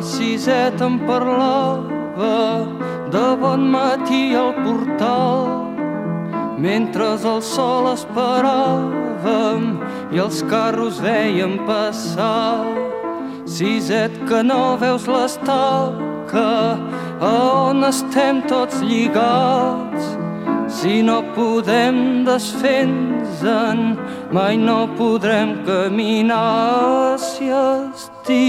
Siset em parlava de bon matí al portal, mentre el sol esperàvem i els carros veiem passar. Siset, que no veus l'estaca a on estem tots lligats. Si no podem desfer-nos-en, mai no podrem caminar. Si estirem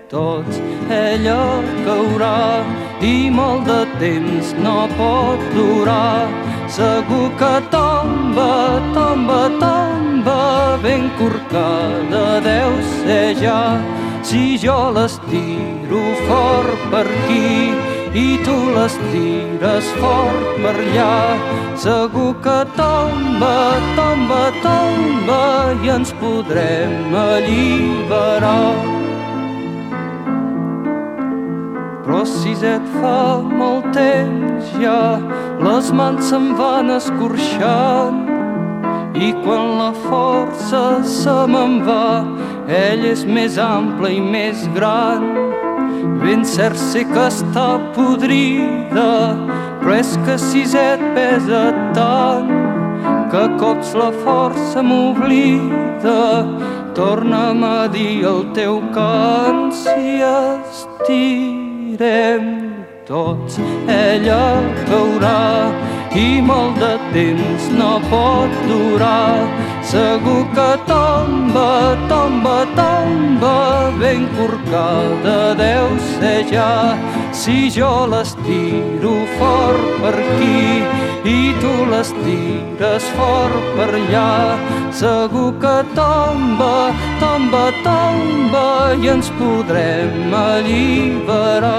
tots, ella caurà i molt de temps no pot durar. Segur que tomba, tomba, tomba, ben corcada deu ser ja. Si jo l'estiro fort per aquí i tu l'estires fort per allà, segur que tomba, tomba, tomba i ens podrem alliberar. Però Siset, fa molt temps ja les mans se'm van escorxant i quan la força se me'n va, ell és més ample i més gran. Ben cert sé que està podrida, però és que Siset pesa tant que a cops la força m'oblida. Torna'm a dir el teu cant. Si estirem tots, ella caurà i molt de temps no pot durar. Segur que tomba, tomba, tomba, ben corcada deu ser ja. Si jo l'estiro fort per aquí i tu l'estires fort per allà, segur que tomba, tomba, tomba i ens podrem alliberar.